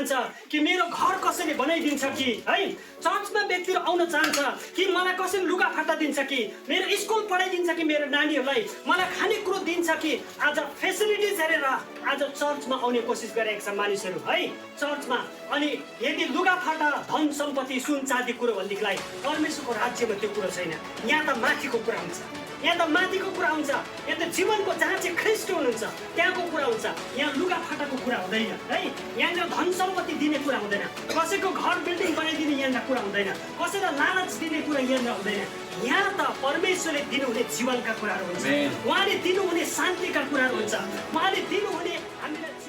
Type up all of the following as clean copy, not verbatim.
चाहन्छ कि मेरो घर कसरी बनाइदिन्छ कि है चर्चमा व्यक्तिहरू आउन चाहन्छ कि मलाई कसरी लुगाफाटा दिन्छ कि मेरो स्कुल पढाइदिन्छ कि मेरो नानीहरूलाई मलाई खानेकुरो दिन्छ कि आज फेसिलिटिज हेरेर आज चर्चमा आउने कोसिस गरेका छन् मानिसहरू है चर्चमा अनि यदि लुगाफाटा धन सम्पत्ति सुन चाँदी कुरो भनेदेखिलाई परमेश्वरको राज्यमा त्यो कुरो छैन यहाँ त माथिको कुरा हुन्छ यहाँ त माथिको कुरा हुन्छ यहाँ त जीवनको जहाँ चाहिँ ख्रिस्ट हुनुहुन्छ त्यहाँको कुरा हुन्छ यहाँ लुगाफाटाको कुरा हुँदैन है यहाँनिर धन सम्पत्ति दिने कुरा हुँदैन कसैको घर बिल्डिङ बनाइदिने यहाँनिर कुरा हुँदैन कसैलाई लालच दिने कुरा यहाँनिर हुँदैन यहाँ त परमेश्वरले दिनुहुने जीवनका कुराहरू हुन्छ उहाँले दिनुहुने शान्तिका कुराहरू हुन्छ उहाँले दिनुहुने हामीलाई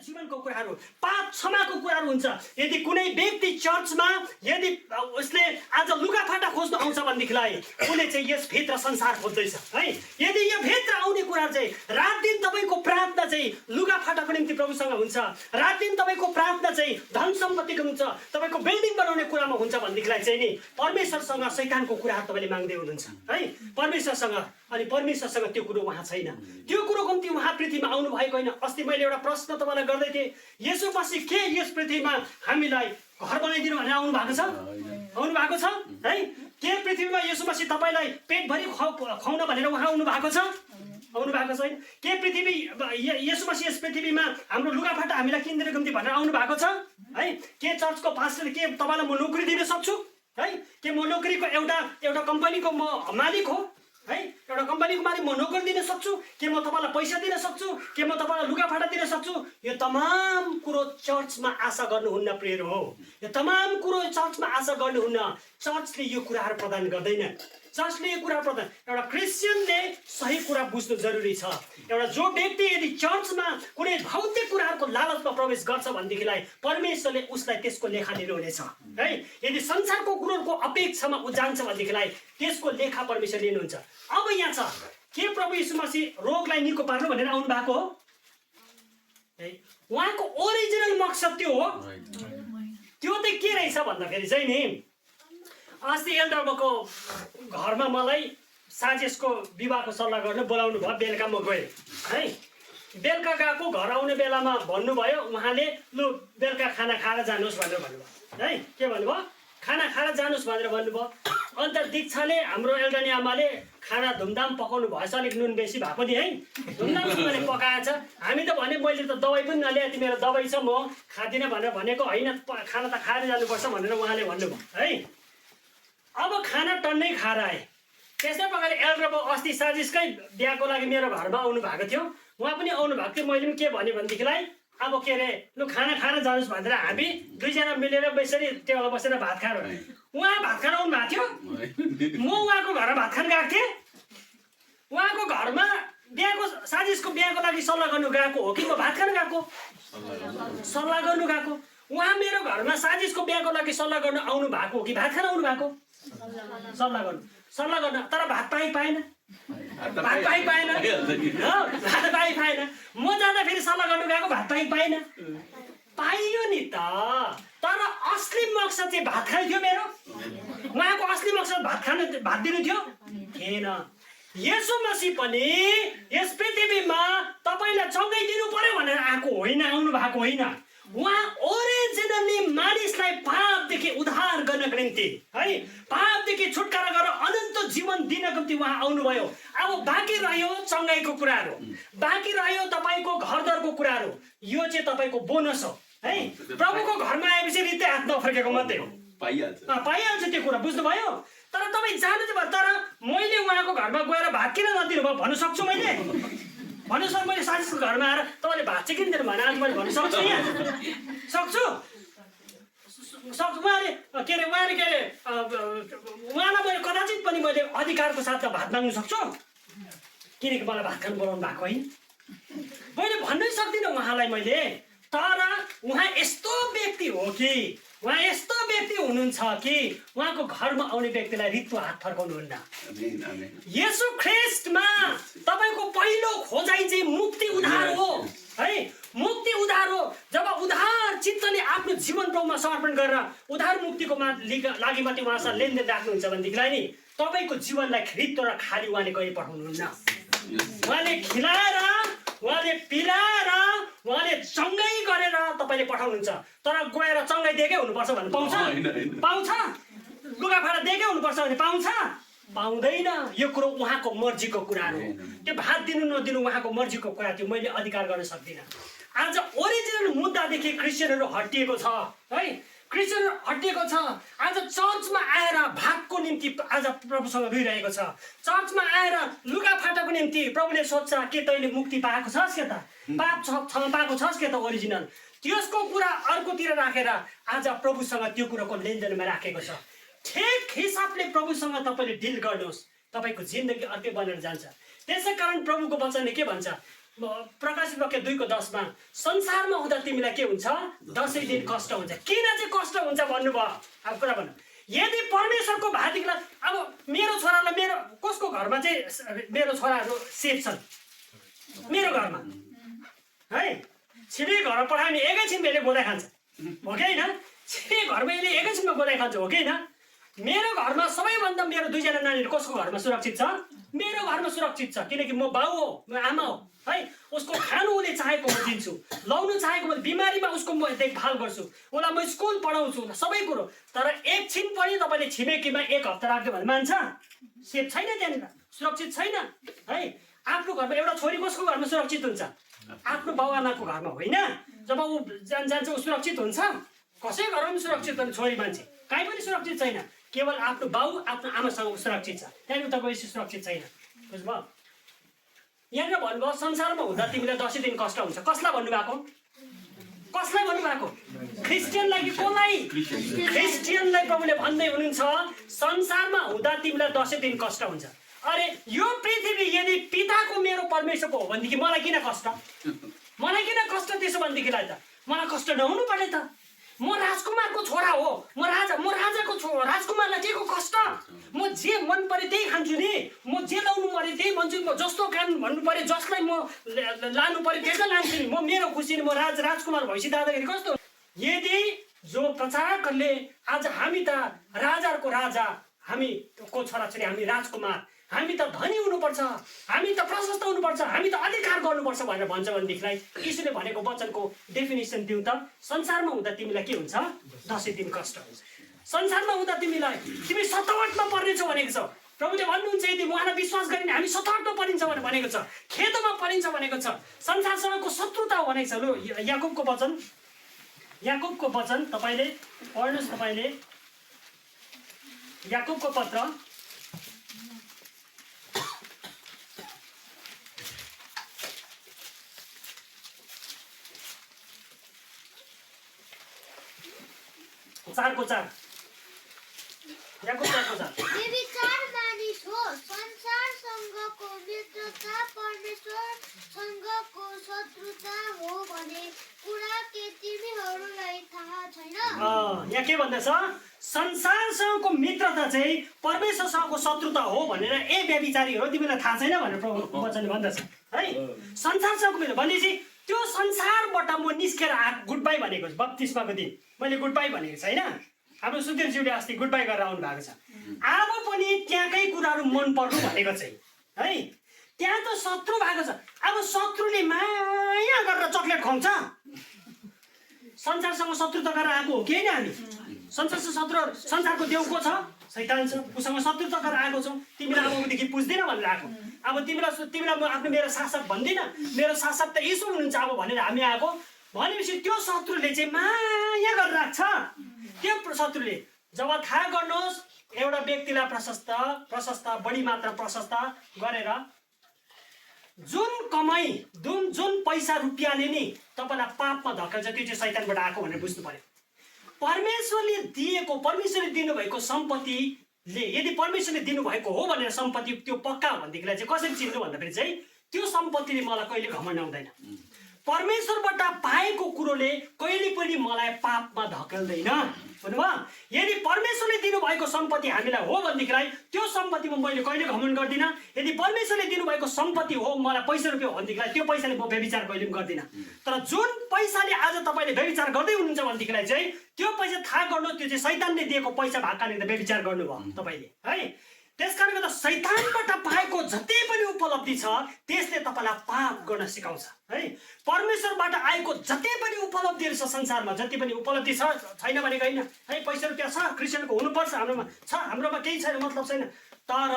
जीवनको कुराहरू पाप क्षमाको कुराहरू हुन्छ यदि कुनै व्यक्ति चर्चमा यदि उसले आज लुगाफाटा खोज्न आउँछ भनेदेखिलाई उसले चाहिँ यस भित्र संसार खोज्दैछ है यदि यो भित्र आउने कुरा चाहिँ रात दिन तपाईँको प्रार्थना चाहिँ लुगाफाटाको निम्ति प्रभुसँग हुन्छ रात दिन तपाईँको प्रार्थना चाहिँ धन सम्पत्तिको हुन्छ तपाईँको बिल्डिङ बनाउने कुरामा हुन्छ भनेदेखिलाई चाहिँ नि परमेश्वरसँग शैतानको कुराहरू तपाईँले माग्दै हुनुहुन्छ है परमेश्वरसँग अनि परमेश्वरसँग त्यो कुरो उहाँ छैन त्यो कुरो कम्ती उहाँ पृथ्वीमा आउनु भएको होइन अस्ति मैले एउटा प्रश्न तपाईँलाई गर्दै थिएँ येशू मसीह के यस पृथ्वीमा हामीलाई घर बनाइदिनु भनेर आउनु भएको छ है के पृथ्वीमा येशू मसीह तपाईँलाई पेटभरि खुवाउन भनेर उहाँ आउनु भएको छ होइन के पृथ्वी येशू मसीह यस पृथ्वीमा हाम्रो लुगाफाटा हामीलाई किनिदिनु कम्ती भनेर आउनु भएको छ है के चर्चको पास्टरले के तपाईँलाई म नोकरी दिन सक्छु है के म नोकरीको एउटा कम्पनीको म मालिक हो है एउटा कम्पनीको मालिक म नोकरी दिन सक्छु के म तपाईँलाई पैसा दिन सक्छु के म तपाईँलाई लुगाफाटा दिन सक्छु यो तमाम कुरो चर्चमा आशा गर्नुहुन्न प्रियहरू हो यो तमाम कुरो चर्चमा आशा गर्नुहुन्न चर्चले यो कुराहरू प्रदान गर्दैन चर्चले यो कुरा प्रदान एउटा क्रिस्चियनले सही कुरा बुझ्नु जरुरी छ एउटा जो व्यक्ति यदि चर्चमा कुनै भौतिक कुराहरूको लालचमा प्रवेश गर्छ भनेदेखिलाई परमेश्वरले उसलाई त्यसको लेखा लिनुहुनेछ है यदि संसारको कुरोहरूको अपेक्षामा ऊ जान्छ भनेदेखिलाई त्यसको लेखा परमेश्वर लिनुहुन्छ अब यहाँ छ के प्रभु यीशु मसीह रोगलाई निको पार्नु भनेर आउनु भएको हो है उहाँको ओरिजिनल मकसद त्यो हो त्यो चाहिँ के रहेछ भन्दाखेरि चाहिँ नि अस्ति एल्डरको घरमा मलाई साजेसको विवाहको सल्लाह गर्न बोलाउनु भयो बेलुका म गएँ है बेलुका गएको घर आउने बेलामा भन्नुभयो उहाँले लु बेलुका खाना खाएर जानुहोस् भनेर भन्नुभयो है के भन्नुभयो खाना खाएर जानुहोस् भनेर भन्नुभयो अन्त दीक्षाले हाम्रो एल्डरनी आमाले खाना धुमधाम पकाउनु भएछ अलिक नुन बेसी भएको नि है धुमधामसँगले पकाएछ हामी त भने मैले त दबाई पनि नल्याए तिमीहरू दबाई छ म खाँदिनँ भनेर भनेको होइन खाना त खाएर जानुपर्छ भनेर उहाँले भन्नुभयो है अब खाना टन्नै खाएर आएँ त्यस्तै प्रकारले एल्डर अस्ति साजिसकै बिहाको लागि मेरो घरमा आउनु भएको थियो उहाँ पनि आउनु भएको थियो मैले पनि के भने भनेदेखिलाई अब के अरे लु खाना खाएर जानुहोस् भनेर हामी दुईजना मिलेर यसरी टेबलमा बसेर भात खाएर उहाँ भात खान आउनु भएको थियो म उहाँको घरमा भात खान गएको थिएँ उहाँको घरमा बिहाको साजिसको बिहाको लागि सल्लाह गर्नु गएको हो कि म भात खान गएको सल्लाह गर्नु गएको उहाँ मेरो घरमा साजिसको बिहाको लागि सल्लाह गर्नु आउनु भएको हो कि भात खान आउनु भएको सल्लाह गर्नु तर भात पाएन भात पाएन म जाँदा फेरि सल्लाह गर्नु गएको भात पाएन पाइयो नि त तर असली मकसद चाहिँ भात खानु थियो मेरो उहाँको असली मकसद भात दिनु थियो थिएन येशू मसीह पनि यस पृथ्वीमा तपाईलाई चङ्गाइ दिनु पर्यो भनेर आएको होइन आउनु भएको होइन उहाँ ओरिजिनली मानिसलाई पापदेखि उद्धार गर्नको निम्ति है पापदेखि छुटकारा गरेर अनन्त जीवन दिनको निम्ति उहाँ आउनुभयो अब बाँकी रह्यो चङ्गाइको कुराहरू बाँकी रह्यो तपाईँको घरद्वारको कुराहरू यो चाहिँ तपाईँको बोनस हो है प्रभुको घरमा आएपछि रित्तै हात नफर्केको मात्रै हो पाइहाल्छ त्यो कुरा बुझ्नुभयो तर तपाईँ जानु चाहिँ भयो तर मैले उहाँको घरमा गएर भात किन नदिनु भयो भन्नु सक्छु मैले भन्नु सर मैले साजिसको घरमा आएर तपाईँले भात चाहिँ किन दिनु भने आज मैले भन्नु सक्छु यहाँ सक्छु उहाँले के अरे उहाँलाई मैले कदाचित पनि मैले अधिकारको साथमा भात माग्नु सक्छु किनकि मलाई भात खानु बोलाउनु भएको होइन मैले भन्नै सक्दिनँ उहाँलाई मैले तर उहाँ यस्तो व्यक्ति हो कि उहाँ यस्तो व्यक्ति हुनुहुन्छ कि उहाँको घरमा आउने व्यक्तिलाई रित्तो हात फर्काउनुहुन्न येशू ख्रिस्टमा तपाईँको पहिलो खोजाइ चाहिँ मुक्ति उद्धार हो है मुक्ति उद्धार हो जब उद्धार चित्तले आफ्नो जीवन प्रभुमा समर्पण गरेर उद्धार मुक्तिको लागि मात्रै उहाँसँग लेनदेन राख्नुहुन्छ भनेदेखिलाई नि तपाईँको जीवनलाई रित्तो र खाली उहाँले कहिले पठाउनुहुन्न उहाँले खिलाएर उहाँले पिलाएर उहाँले चङ्गाइ गरेर तपाईँले पठाउनुहुन्छ। तर गएर चङ्गाइ दिएकै हुनुपर्छ भने पाउँछ? पाउँछ? लुगाफाटा दिएकै हुनुपर्छ भने पाउँछ? पाउँदैन। यो कुरो उहाँको मर्जीको कुरा हो। त्यो भात दिनु नदिनु उहाँको मर्जीको कुरा थियो, मैले अधिकार गर्न सक्दिनँ। आज ओरिजिनल मुद्दादेखि क्रिस्चियनहरू हटिएको छ है, क्रिस्चियनहरू हटिएको छ। आज चर्चमा आएर भातको निम्ति आज प्रभुसँग रोइरहेको छ। चर्चमा आएर लुगाफाटाको निम्ति प्रभुले सोध्छ के तैँले मुक्ति पाएको छस् के त, पाप क्षमा पाएको छस् के त ओरिजिनल। त्यसको कुरा अर्कोतिर राखेर आज प्रभुसँग त्यो कुरोको लेनदेनमा राखेको छ। ठिक हिसाबले प्रभुसँग तपाईँले डिल गर्नुहोस्, तपाईँको जिन्दगी अर्कै बनेर जान्छ। त्यसै कारण प्रभुको वचनले के भन्छ? प्रकाशित वाक्य 2:10 संसारमा हुँदा तिमीलाई के हुन्छ? 10 दिन कष्ट हुन्छ। किन चाहिँ कष्ट हुन्छ भन्नुभयो? अब कुरा भन्नु, यदि परमेश्वरको भातिकलाई अब मेरो छोरालाई मेरो कसको घरमा चाहिँ मेरो छोराहरू सेफ छन्? मेरो घरमा है, छिमेकी घरमा पठायो भने एकैछिन मैले गोदाइ खान्छ, हो कि होइन? छिमेकी घरमा यसले एकैछिनमा गोदाइ खान्छ, हो कि होइन? मेरो घरमा सबैभन्दा मेरो 2जना नानीहरू कसको घरमा सुरक्षित छ? मेरो घरमा सुरक्षित छ, किनकि म बाउ हो, म आमा हो है। उसको खानु उसले चाहेको म दिन्छु, लाउनु चाहेको म, बिमारीमा उसको म देखभाल गर्छु, उसलाई म स्कुल पढाउँछु, सबै कुरो। तर एकछिन पनि तपाईँले छिमेकीमा 1 हप्ता राख्यो भने मान्छ? सेफ छैन, त्यहाँनिर सुरक्षित छैन है। आफ्नो घरमा एउटा छोरी कसको घरमा सुरक्षित हुन्छ? आफ्नो बाउआमाको घरमा होइन। जब ऊ जान्छ ऊ सुरक्षित हुन्छ? कसै घरमा पनि सुरक्षित हुने छोरी मान्छे कहीँ पनि सुरक्षित छैन। केवल आफ्नो बाउ आफ्नो आमासँग सुरक्षित छ, त्यहाँदेखि उता गएपछि सुरक्षित छैन। बुझ्नुभयो? यहाँनिर भन्नुभयो संसारमा हुँदा तिमीलाई 10 दिन कष्ट हुन्छ। कसलाई भन्नुभएको? कसलाई भन्नुभएको? क्रिस्चियनलाई कि कसलाई? क्रिस्चियनलाई प्रभुले भन्दै हुनुहुन्छ संसारमा हुँदा तिमीलाई 10 दिन कष्ट हुन्छ। अरे यो पृथ्वी यदि पिताको मेरो परमेश्वरको हो भनेदेखि मलाई किन कष्ट? मलाई किन कष्ट? त्यसो भनेदेखिलाई त मलाई कष्ट नहुनु पर्ने त। म राजकुमारको छोरा हो, म राजाको छोरा, राजकुमारलाई के को कष्ट? म जे मन परे त्यही खान्छु नि, म जे लाउनु पऱ्यो त्यही भन्छु, म जस्तो काम भन्नु पऱ्यो, जसलाई म लानु पऱ्यो त्यसलाई लान्छु नि। म मेरो खुसी म राजकुमार भइसि दादाखेरि कस्तो? यदि जो प्रचारकहरूले आज हामी त राजाहरूको राजा, हामीको छोराछोरी, हामी राजकुमार, हामी त धनी हुनुपर्छ, हामी त प्रशस्त हुनुपर्छ, हामी त अधिकार गर्नुपर्छ भनेर भन्छ भनेदेखिलाई यीशुले भनेको वचनको डेफिनेसन दिउँ त, संसारमा हुँदा तिमीलाई के हुन्छ? 10 दिन कष्ट हुन्छ। संसारमा हुँदा तिमी सतावटमा पर्नेछौ भनेको छ प्रभुले भन्नुहुन्छ। यदि उहाँलाई विश्वास गरिने हामी सतावटमा परिन्छ भनेर भनेको छ, खेदमा परिन्छ भनेको छ, संसारसँगको शत्रुता हो भनेको छ। लु याकुबको वचन तपाईँले पढ्नुहोस्। तपाईँले याकुबको पत्र 4:4 याकुब 4:4 व्यभिचार मानिस हो, संसारसँगको मित्रता परमेश्वरसँगको शत्रुता हो भने कुरा के तिमीहरूलाई थाहा छैन? यहाँ के भन्दैछ? संसारसँगको मित्रता चाहिँ परमेश्वरसँगको शत्रुता हो भनेर ए व्यभिचारी हो तिमीलाई थाहा छैन भनेर प्रभुको वचनले भन्दछ है। संसारसँगको मित्र भनेपछि त्यो संसारबाट म निस्केर गुड बाई भनेको बप्तिस्माको दिन मैले गुड बाई भनेको छ होइन। हाम्रो सुधीरज्यूले अस्ति गुड बाई गरेर आउनु भएको छ। अब पनि त्यहाँकै कुराहरू मन पर्नु भनेको चाहिँ है। त्यहाँ त शत्रु भएको छ। अब शत्रुले माया गरेर चक्लेट खुवाउँछ। संसारसँग शत्रुता गरेर आएको हो कि होइन हामी? संसारसँग शत्रु, संसारको देउ को छ? शैतान छ। उसँग शत्रुता गरेर आएको छौँ। तिमीलाई अबदेखि पुज्दैन भनेर आएको। अब तिमीलाई म आफ्नो मेरो शासक भन्दिनँ, मेरो शासक त यीशु हुनुहुन्छ अब भनेर हामी आएको भनेपछि त्यो शत्रुले चाहिँ माया गरेर राख्छ। त्यो शत्रुले जब थाहा गर्नुहोस् एउटा व्यक्तिलाई प्रशस्त बढी मात्रा प्रशस्त गरेर जुन कमाई जुन पैसा रुपियाँले नि तपाईँलाई पापमा धकेल्छ त्यो चाहिँ शैतानबाट आएको भनेर बुझ्नु पर्यो। परमेश्वरले दिनुभएको सम्पत्तिले यदि परमेश्वरले दिनुभएको हो भनेर सम्पत्ति त्यो पक्का हो भनेदेखिलाई चाहिँ कसरी चिन्नु भन्दाखेरि चाहिँ त्यो सम्पत्तिले मलाई कहिले घमण्ड आउँदैन। परमेश्वरबाट पाएको कुरोले कहिले पनि मलाई पापमा धकेल्दैन। बुझ्नुभयो? यदि परमेश्वरले दिनुभएको सम्पत्ति हामीलाई हो भनेदेखिलाई त्यो सम्पत्तिमा मैले कहिले घमण्ड गर्दिनँ। यदि परमेश्वरले दिनुभएको सम्पत्ति हो मलाई पैसा रुपियाँ हो भनेदेखिलाई त्यो पैसाले म व्यभिचार कहिले पनि गर्दिनँ। तर जुन पैसाले आज तपाईँले व्यभिचार गर्दै हुनुहुन्छ भनेदेखिलाई चाहिँ त्यो पैसा थाहा गर्नु त्यो चाहिँ शैतानले दिएको पैसा भएको कारणले व्यभिचार गर्नुभयो तपाईँले है। त्यसकारणले गर्दा शैतानबाट पाएको जति पनि उपलब्धि छ त्यसले तपाईँलाई पाप गर्न सिकाउँछ है। परमेश्वरबाट आएको जति पनि उपलब्धिहरू छ संसारमा, जति पनि उपलब्धि छ, छैन भनेको होइन है। पैसा रुपियाँ छ, क्रिस्चियनको हुनुपर्छ, हाम्रोमा छ, हाम्रोमा केही छैन मतलब छैन। तर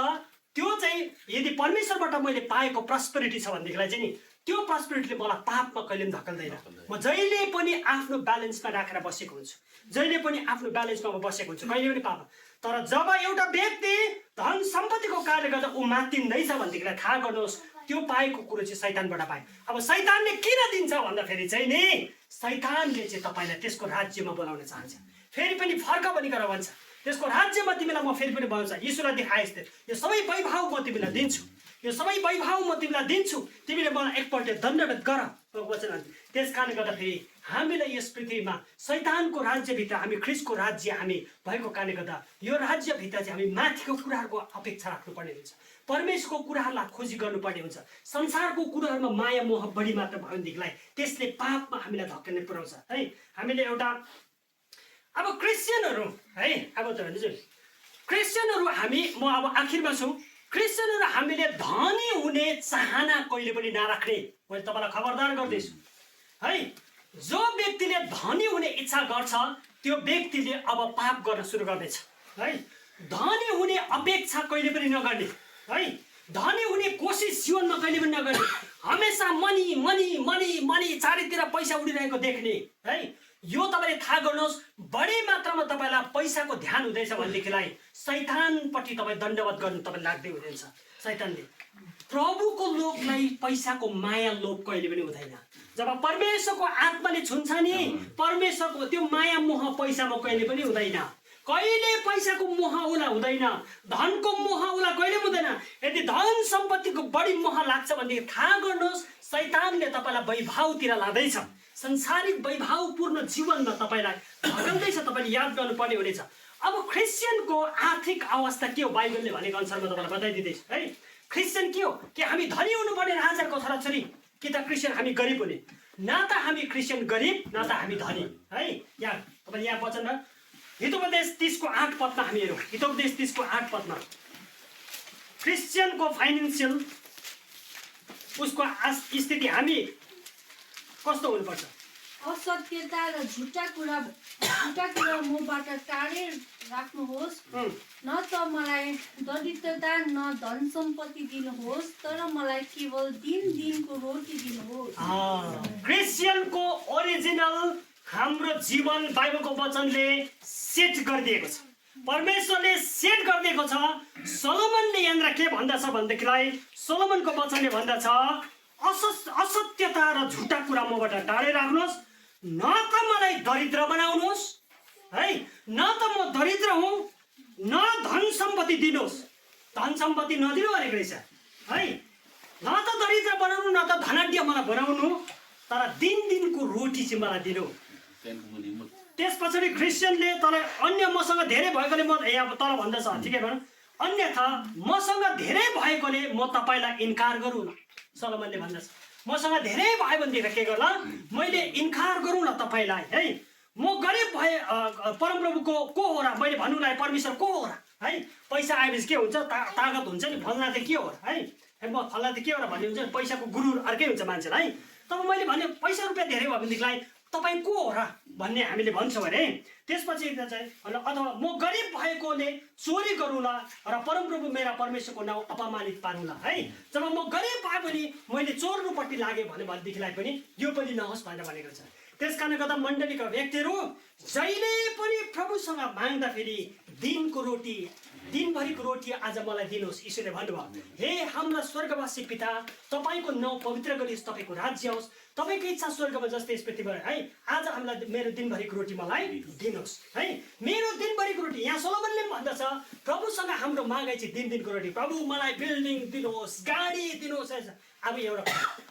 त्यो चाहिँ यदि परमेश्वरबाट मैले पाएको प्रस्पेरिटी छ भनेदेखिलाई चाहिँ नि त्यो प्रस्पेरिटीले मलाई पापमा कहिले पनि धकेल्दैन। म जहिले पनि आफ्नो ब्यालेन्समा राखेर बसेको हुन्छु, जहिले पनि आफ्नो ब्यालेन्समा म बसेको हुन्छु, कहिले पनि पापमा। तर जब एउटा व्यक्ति धन सम्पत्तिको कारणले गर्दा ऊ मात्तिँदैछ भनेदेखिलाई थाहा गर्नुहोस् त्यो पाएको कुरो चाहिँ शैतानबाट पाए। अब शैतानले किन दिन्छ भन्दाखेरि चाहिँ नि शैतानले चाहिँ तपाईँलाई त्यसको राज्यमा बोलाउन चाहन्छ। फेरि पनि फर्क भनिकन भन्छ त्यसको राज्यमा तिमीलाई म फेरि पनि भन्छ, यीशुलाई देखाए जस्तै यो सबै वैभव म तिमीलाई दिन्छु, यो सबै वैभव म तिमीलाई दिन्छु, तिमीले मलाई एकपल्ट दण्डवत गर वचन। त्यस कारणले गर्दाखेरि हामीलाई यस पृथ्वीमा शैतानको राज्यभित्र हामी ख्रिस्टको राज्य हामी भएको कारणले गर्दा यो राज्यभित्र चाहिँ हामी माथिको कुराहरूको अपेक्षा राख्नुपर्ने हुन्छ, परमेश्वरको कुराहरूलाई खोजी गर्नुपर्ने हुन्छ। संसारको कुराहरूमा माया मोह बढी मात्र भयो भनेदेखिलाई त्यसले पापमा हामीलाई धकेल्ने पुऱ्याउँछ है। हामीले एउटा अब क्रिस्चियनहरू है, अब त भन्दैछु क्रिस्चियनहरू हामी, म अब आखिरमा छु, क्रिस्चियनहरू हामीले धनी हुने चाहना कहिले पनि नराख्ने मैले तपाईँलाई खबरदार गर्दैछु है। जो व्यक्तिले धनी हुने इच्छा गर्छ त्यो व्यक्तिले अब पाप गर्न सुरु गर्नेछ है। धनी हुने अपेक्षा कहिले पनि नगर्ने है, धनी हुने कोसिस जीवनमा कहिले पनि नगर्ने, हमेसा मनी मनी मनी मनी चारैतिर पैसा उडिरहेको देख्ने है। यो तपाईँले थाहा गर्नुहोस् बढी मात्रामा तपाईँलाई पैसाको ध्यान हुँदैछ भनेदेखिलाई शैतानपट्टि तपाईँ दण्डवत गर्नु तपाईँ लाग्दै हुँदैछ। शैतानले प्रभुको लोकलाई पैसाको माया लोभ कहिले पनि हुँदैन। जब परमेश्वरको आत्माले छुन्छ नि परमेश्वरको त्यो माया मोह पैसामा कहिले पनि हुँदैन, कहिले पैसाको मोह उसलाई हुँदैन, धनको मोह उसलाई कहिले हुँदैन। यदि धन सम्पत्तिको बढी मोह लाग्छ भनेदेखि थाहा गर्नुहोस् शैतानले तपाईँलाई वैभवतिर लाँदैछ, संसारिक वैभवपूर्ण जीवनमा तपाईँलाई धकेल्दैछ। तपाईँले याद गर्नुपर्ने हुनेछ। अब क्रिस्चियनको आर्थिक अवस्था के हो बाइबलले भनेको अनुसारमा तपाईँलाई बताइदिँदैछु है। क्रिस्चियन के हो कि हामी धनी हुनुपर्ने राजाको छोराछोरी कि त क्रिस्चियन हामी गरिब हुने? न त हामी क्रिस्चियन गरिब न त हामी धनी है। यहाँ तपाईँले यहाँ वचनमा हितोपदेश 30 को 8 पदमा हामी हेरौँ। हितोपदेश 30 को 8 पदमा क्रिस्चियनको फाइनेन्सियल उसको स्थिति हामी कस्तो हुनुपर्छ? असत्यता र झुटा कुरा मबाट टाढै राख्नुहोस्। न त मलाई दरिद्रता न धन सम्पत्ति दिनुहोस्, तर मलाई केवल दिन दिनको रोटी दिनुहोस्। क्रिस्चियनको ओरिजिनल हाम्रो जीवन बाइबलको वचनले सेट गरिदिएको छ, परमेश्वरले सेट गरिदिएको छ। सोलोमनले यहाँनिर के भन्दछ भनेदेखिलाई सोलोमनको वचनले भन्दछ असत्यता र झुटा कुरा मबाट टाढै राख्नुहोस्, न त मलाई दरिद्र बनाउनुहोस् है, न त म दरिद्र हुँ, न धन सम्पत्ति दिनुहोस्। धन सम्पत्ति नदिनु भनेको रहेछ है, न त दरिद्र बनाउनु न त धनाढ्य मलाई बनाउनु, तर दिन दिनको रोटी चाहिँ मलाई दिनु। त्यस पछाडि क्रिस्चियनले तर अन्य मसँग धेरै भएकोले म यहाँ तल भन्दछ ठिकै भनौँ, अन्यथा मसँग धेरै भएकोले म तपाईँलाई इन्कार गरौँ न। सोलोमनले भन्दछ मसँग धेरै भयो भनेदेखि के गर्ला मैले इन्कार गरौँ न तपाईँलाई है। म गरिब भए परमप्रभुको को हो र मैले भन्नुलाई परमेश्वर को हो र है। पैसा आएपछि के हुन्छ तागत हुन्छ नि, फल्ना चाहिँ के हो र है, म फल्ना चाहिँ के हो र भन्ने हुन्छ नि, पैसाको गुरु अर्कै हुन्छ मान्छेलाई। तब मैले भने पैसा रुपियाँ धेरै भयो भनेदेखिलाई तपाईँ को हो र भन्ने हामीले भन्छौँ अरे। त्यसपछि चाहिँ अथवा म गरिब भएकोले चोरी गरौँला र परमप्रभु मेरा परमेश्वरको नाउँ अपमानित पारौँला है। जब म गरिब भए पनि मैले चोर्नुपट्टि लागेँ भनेदेखिलाई पनि यो पनि नहोस् भनेर भनेको छ। त्यस कारणले गर्दा मण्डलीका व्यक्तिहरू जहिले पनि प्रभुसँग माग्दाखेरि दिनको रोटी दिनभरिको रोटी आज मलाई दिनुहोस्। यीशुले भन्नुभयो हे हाम्रा स्वर्गवासी पिता तपाईँको नाउँ पवित्र गरियोस्, तपाईँको राज्य होस्, तपाईँको इच्छा स्वर्गमा जस्तै यस पृथ्वीमा है। आज हामीलाई मेरो दिनभरिको रोटी मलाई दिनुहोस् है, मेरो दिनभरिको रोटी। यहाँ सोलोमनले पनि भन्दछ प्रभुसँग हाम्रो मागाइ चाहिँ दिन दिनको रोटी, प्रभु मलाई बिल्डिङ दिनुहोस्, गाडी दिनुहोस्। अब एउटा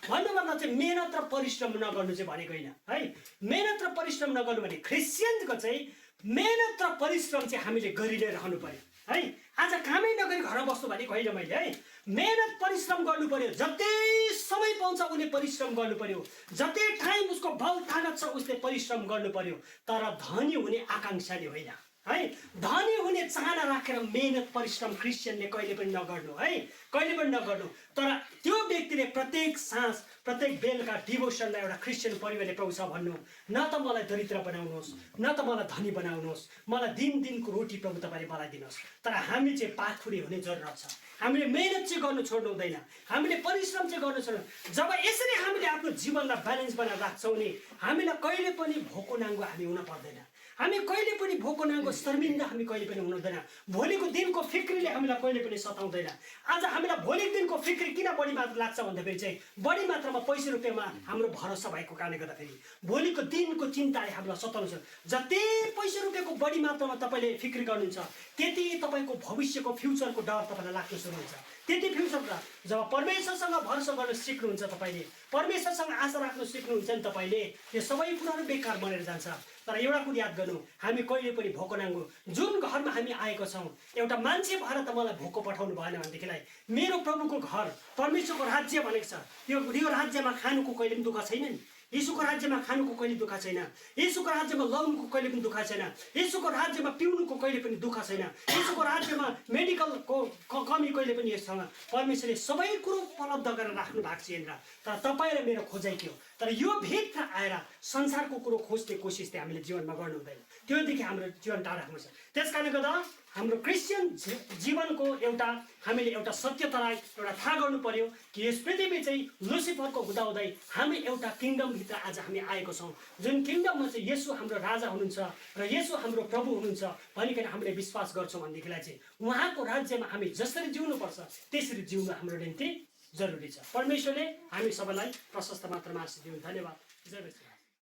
भन्नुभन्दा चाहिँ मेहनत र परिश्रम नगर्नु चाहिँ भनेको होइन है। मेहनत र परिश्रम नगर्नु भने क्रिस्चियनको चाहिँ मेहनत र परिश्रम चाहिँ हामीले गरि नै रहनु पर्यो है। आज कामै नगरी घर बस्नु भनेको होइन मैले है। मेहनत परिश्रम गर्नु पर्यो, जति समय पाउँछ उसले परिश्रम गर्नु पर्यो, जति टाइम उसको बल तागत छ उसले परिश्रम गर्नु पर्यो, तर धनी हुने आकाङ्क्षाले होइन है। धनी हुने चाहना राखेर मेहनत परिश्रम क्रिस्चियनले कहिले पनि नगर्नु है, कहिले पनि नगर्नु। तर त्यो व्यक्तिले प्रत्येक साँझ प्रत्येक बेलुका डिभोसनलाई एउटा क्रिस्चियन परिवारले प्रभु छ भन्नु, न त मलाई दरिद्र बनाउनुहोस्, न त मलाई धनी बनाउनुहोस्, मलाई दिनको रोटी प्रभु तपाईँले बनाइदिनुहोस्। तर हामी चाहिँ पाखुरी हुने जरुरत छ। हामीले मेहनत चाहिँ गर्नु छोड्नु हुँदैन, हामीले परिश्रम चाहिँ गर्नु छोड्नु। जब यसरी हामीले आफ्नो जीवनलाई ब्यालेन्स बनाएर राख्छौँ नि, हामीलाई कहिले पनि भोको नाङ्गो हामी हुन पर्दैन। हामी कहिले पनि भोको नाङ्गो शर्मिन्दा हामी कहिले पनि हुनु हुँदैन। भोलिको दिनको फिक्रीले हामीलाई कहिले पनि सताउँदैन। आज हामीलाई भोलिको दिनको फिक्री किन बढी मात्रा लाग्छ भन्दाखेरि चाहिँ बढी मात्रामा पैसा रुपियाँमा हाम्रो भरोसा भएको कारणले गर्दाखेरि भोलिको दिनको चिन्ताले हामीलाई सताउँछ। जति पैसा रुपियाँको बढी मात्रामा तपाईँले फिक्री गर्नुहुन्छ त्यति तपाईँको भविष्यको फ्युचरको डर तपाईँलाई लाग्न सुरु हुन्छ। त्यति फ्युचरमा जब परमेश्वरसँग भरोसा गर्न सिक्नुहुन्छ, तपाईँले परमेश्वरसँग आशा राख्न सिक्नुहुन्छ नि, तपाईँले यो सबै कुराहरू बेकार बनेर जान्छ। तर एउटा कुरो याद गर्नु, हामी कहिले पनि भोको नाङ्गो जुन घरमा हामी आएको छौँ, एउटा मान्छे भएर त मलाई भोको पठाउनु भएन भनेदेखिलाई मेरो प्रभुको घर परमेश्वरको राज्य भनेको छ। यो राज्यमा खानुको कहिले पनि दुःख छैन नि। यीशुको राज्यमा खानुको कहिले दुःख छैन। यीशुको राज्यमा लाउनुको कहिले पनि दुःख छैन। यीशुको राज्यमा पिउनुको कहिले पनि दुःख छैन। यीशुको राज्यमा मेडिकलको कमी कहिले पनि यससँग परमेश्वरले सबै कुरो उपलब्ध गरेर राख्नु भएको छ यहाँनिर। तर तपाईँ र मेरो खोजाइ के हो? तर यो भित्र आएर संसारको कुरो खोज्ने कोसिस चाहिँ हामीले जीवनमा गर्नु हुँदैन। त्योदेखि हाम्रो जीवन टाढा हुन्छ। त्यस कारणले गर्दा हाम्रो क्रिस्चियन जीवनको हामीले एउटा सत्यतालाई एउटा थाहा गर्नु पर्यो कि यस पृथ्वी चाहिँ लुसिफरको हुँदाहुँदै हामी एउटा किङडमभित्र आज हामी आएको छौँ, जुन किङडममा चाहिँ येशू हाम्रो राजा हुनुहुन्छ र येशू हाम्रो प्रभु हुनुहुन्छ भनिकन हामीले विश्वास गर्छौँ भनेदेखिलाई चाहिँ उहाँको राज्यमा हामी जसरी जिउनुपर्छ त्यसरी जिउनु हाम्रो निम्ति जरुरी छ। परमेश्वरले हामी सबैलाई प्रशस्त मात्रामा आशीष दिउन्। धन्यवाद। जय मसीह।